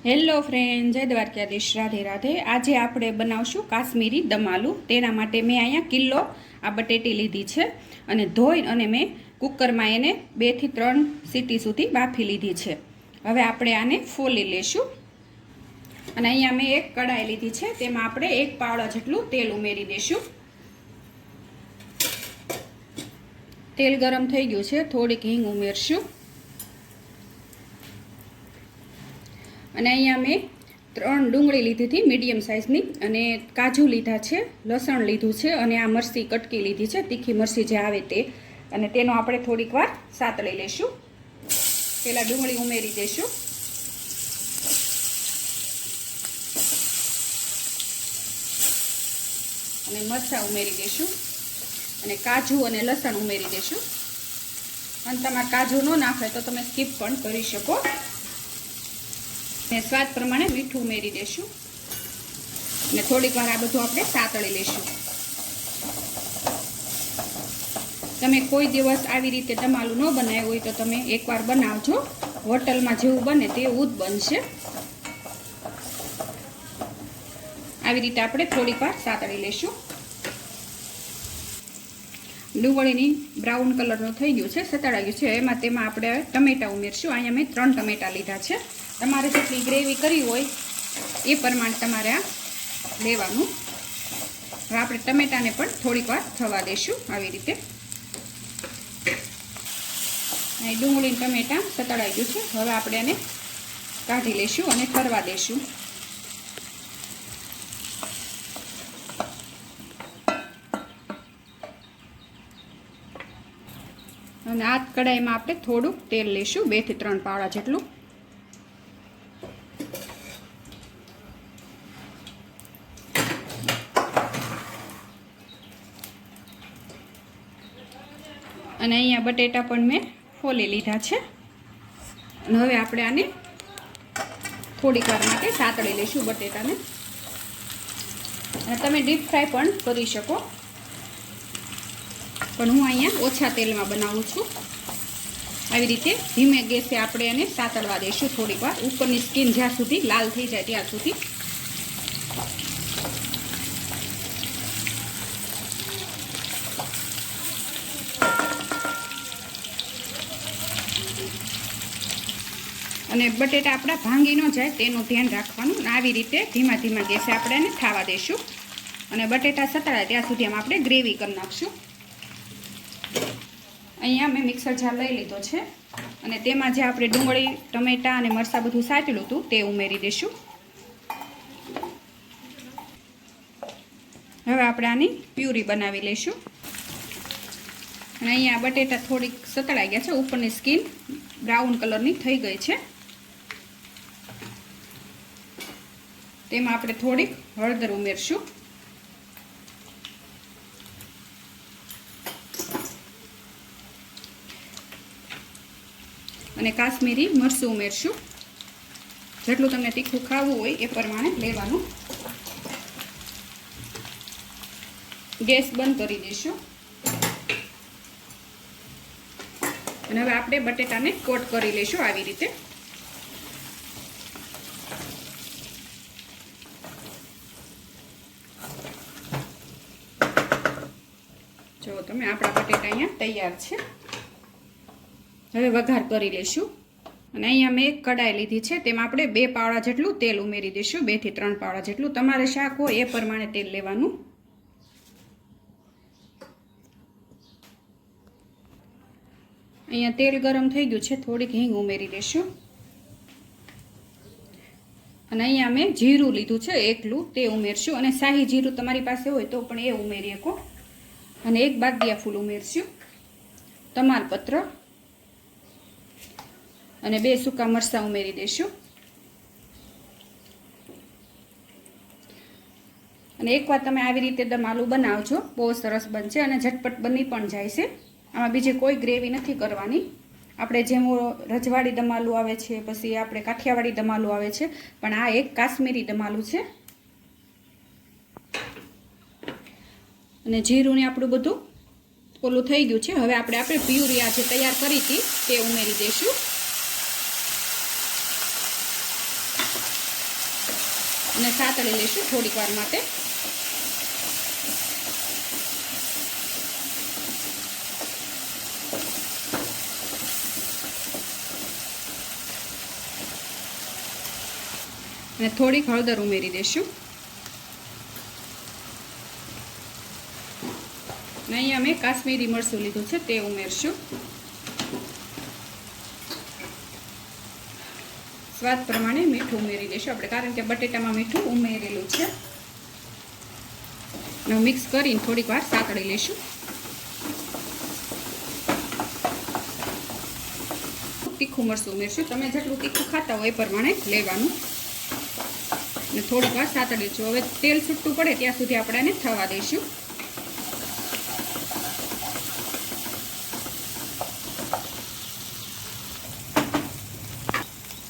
Hello friend, જય દ્વારકાધીશ, રાધે રાધે। આજે આપણે બનાવશું કાશ્મીરી દમ આલુ। તેના માટે મેં અહીંયા કિલો આ બટેટી લીધી છે અને ધોઈ અને મેં કુકરમાં એને 2 થી 3 સીટી સુધી બાફી લીધી છે। હવે આપણે આને ફોલી લેશું અને અહીંયા મેં એક કડાઈ લીધી છે, તેમાં આપણે 1 પાવડા જેટલું તેલ ઉમેરી દેશું। તેલ ગરમ થઈ ગયું છે, થોડીક હિંગ ઉમેરશું અને અહીંયા મેં 3 ડુંગળી લીધી હતી મીડિયમ સાઇઝની અને કાજુ લીધા છે, લસણ લીધું છે અને આ મરચી કટકી લીધી છે, તીખી મરચી જે આવે તે, અને તેનો આપણે થોડીક વાર સાતળી લેશું। પહેલાં ડુંગળી ઉમેરી દઈશું અને મરચાં ઉમેરી દઈશું અને કાજુ અને લસણ ઉમેરી દઈશું। અને તમારે કાજુ ન નાખે તો તમે સ્કીપ પણ કરી શકો ને સ્વાદ પ્રમાણે મીઠું ઉમેરી દેશું અને થોડીક વાર આ બધું આપણે સાતળી લેશું। તમે કોઈ દિવસ આવી રીતે દમ આલુ ન બનાવ્યું હોય તો તમે એકવાર બનાવજો, હોટલમાં જેવું બને તેવું જ બનશે। આવી રીતે આપણે થોડીક વાર સાતળી લેશું। ડુંગળીની બ્રાઉન કલરનું થઈ ગયું છે, સતળાઈ ગયું છે। તેમાં આપણે ટમેટાં ઉમેરશું। અહીંયા મેં 3 ટમેટાં લીધા છે। તમારે જેટલી ગ્રેવી કરવી હોય એ પ્રમાણે તમારે આ લેવાનું। હવે આપણે ટમેટાને પણ થોડીક વાર થવા દઈશું આવી રીતે। અહીં ડુંગળી ટમેટાં સતળાઈ ગયું છે, હવે આપણે એને કાઢી લઈશું અને ઠરવા દઈશું। અને આ કડાઈમાં આપણે થોડુંક તેલ લઈશું, 2 થી 3 પાવડા જેટલું। અને અહીંયા બટેટા પણ મેં ફોલી લીધા છે અને હવે આપણે આને થોડીક વાર માટે સાતળી લઈશું બટેટાને। અને તમે ડીપ ફ્રાય પણ કરી શકો, પણ હું અહીંયા ઓછા તેલમાં બનાવું છું। આવી રીતે ધીમે ગેસે આપણે એને સાતળવા દઈશું થોડીક વાર, ઉપરની સ્કિન જ્યાં સુધી લાલ થઈ જાય ત્યાં સુધી। અને બટેટા આપણા ભાંગી ન જાય તેનું ધ્યાન રાખવાનું। આવી રીતે ધીમા ધીમા ગેસે આપણે એને ખાવા દઈશું અને બટેટા સતળાય ત્યાં સુધી આપણે ગ્રેવી કરી નાખશું। અહીંયા મેં મિક્સર જાર લઈ લીધો છે અને તેમાં જે આપણે ડુંગળી ટમેટાં અને મરચાં બધું સાતળ્યું હતું તે ઉમેરી દઈશું। હવે આપણે આની પ્યુરી બનાવી લઈશું અને અહીંયા બટેટા થોડીક સતળાઈ ગયા છે, ઉપરની સ્કિન બ્રાઉન કલરની થઈ ગઈ છે। તેમાં આપણે થોડીક હળદર ઉમેરશું અને કાશ્મીરી મરચું ઉમેરશું। જેટલું તમને તીખું ખાવું હોય એ પ્રમાણે લેવાનું। ગેસ બંધ કરી દઈશું અને હવે આપણે બટેટાને કોટ કરી લઈશું આવી રીતે। જો તમે આપણા બટેટા અહીંયા તૈયાર છે। હવે વઘાર કરી લઈશું અને અહીંયા મેં એક કડાઈ લીધી છે, તેમાં આપણે 2 પાવડા જેટલું તેલ ઉમેરી દઈશું, 2 થી 3 પાવડા જેટલું, તમારે શાક હોય એ પ્રમાણે તેલ લેવાનું। અહીંયા તેલ ગરમ થઈ ગયું છે, થોડીક હિંગ ઉમેરી દઈશું અને અહીંયા મેં જીરું લીધું છે એકલું, તે ઉમેરશું અને શાહી જીરું તમારી પાસે હોય તો પણ એ ઉમેરી શકો। અને 1 બાદિયા ફૂલ ઉમેરશું, તમાલપત્ર અને 2 સૂકા મરચાં ઉમેરી દઈશું। અને એકવાર તમે આવી રીતે દમ આલુ બનાવજો, બહુ સરસ બનશે અને ઝટપટ બની પણ જાય છે। આમાં બીજી કોઈ ગ્રેવી નથી કરવાની। આપણે જેમ રજવાડી દમ આલુ આવે છે, પછી આપણે કાઠિયાવાડી દમ આલુ આવે છે, પણ આ એક કાશ્મીરી દમ આલુ છે। અને જીરુંને આપણું બધું ઓલું થઈ ગયું છે, હવે આપણે પ્યુરી આ જે તૈયાર કરી હતી તે ઉમેરી દઈશું। અને સાતળી લઈશું થોડીક વાર માટે. અને થોડીક હળદર ઉમેરી દઈશું. અને અહીંયા મેં કાશ્મીરી મરચું લીધું છે તે ઉમેરશું. સ્વાદ પ્રમાણે મીઠું ઉમેરી દઈશું આપણે, કારણ કે બટેટામાં મીઠું ઉમેરેલું છે. અને મિક્સ કરીને થોડીક વાર સાતળી લઈશું. તીખું મરચું ઉમેરશું. તમે જેટલું તીખું ખાતા હોય એ પ્રમાણે લેવાનું. અને થોડીક વાર સાતળી દઈશું. હવે તેલ છૂટું પડે ત્યાં સુધી આપણે એને થવા દઈશું.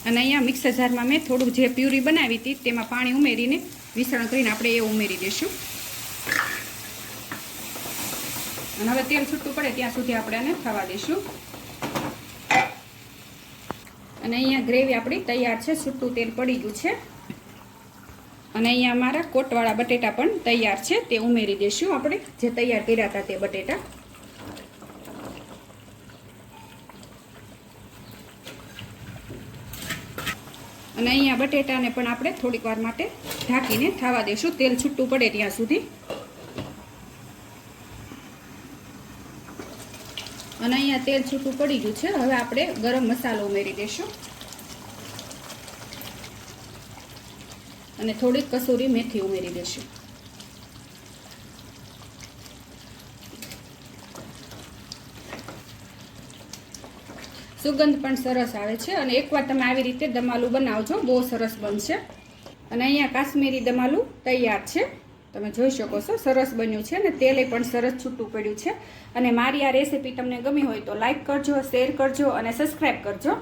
અને અહીંયા મિક્સર જારમાં મેં થોડું જે પ્યુરી બનાવી હતી તેમાં પાણી ઉમેરીને મિશ્રણ કરીને આપણે એ ઉમેરી દઈશું. અને હવે તેલ છૂટું પડે ત્યાં સુધી આપણે એને થવા દઈશું. અને અહીંયા ગ્રેવી આપણી તૈયાર છે. છૂટું તેલ પડી ગયું છે. અને અહીંયા અમારા કોટવાળા બટેટા પણ તૈયાર છે, તે ઉમેરી દઈશું આપણે, જે તૈયાર કર્યા હતા તે બટેટા. અને અહીંયા બટેટાને પણ આપણે થોડીક વાર માટે ઢાંકીને થવા દઈશું, તેલ છૂટું પડે ત્યાં સુધી. અને અહીંયા તેલ છૂટું પડી ગયું છે. હવે આપણે ગરમ મસાલો ઉમેરી દઈશું. અને થોડીક કસૂરી મેથી ઉમેરી દઈશું. સુગંધ પણ સરસ આવે છે. અને એકવાર તમે આવી રીતે દમાલું બનાવજો, બહુ સરસ બનશે. અને અહીંયા કાશ્મીરી દમાલું તૈયાર છે, તમે જોઈ શકો છો. સરસ બન્યું છે અને તેલે પણ સરસ છૂટું પડ્યું છે. અને મારી આ રેસીપી તમને ગમી હોય તો લાઈક કરજો, શેર કરજો અને સબસ્ક્રાઈબ કરજો.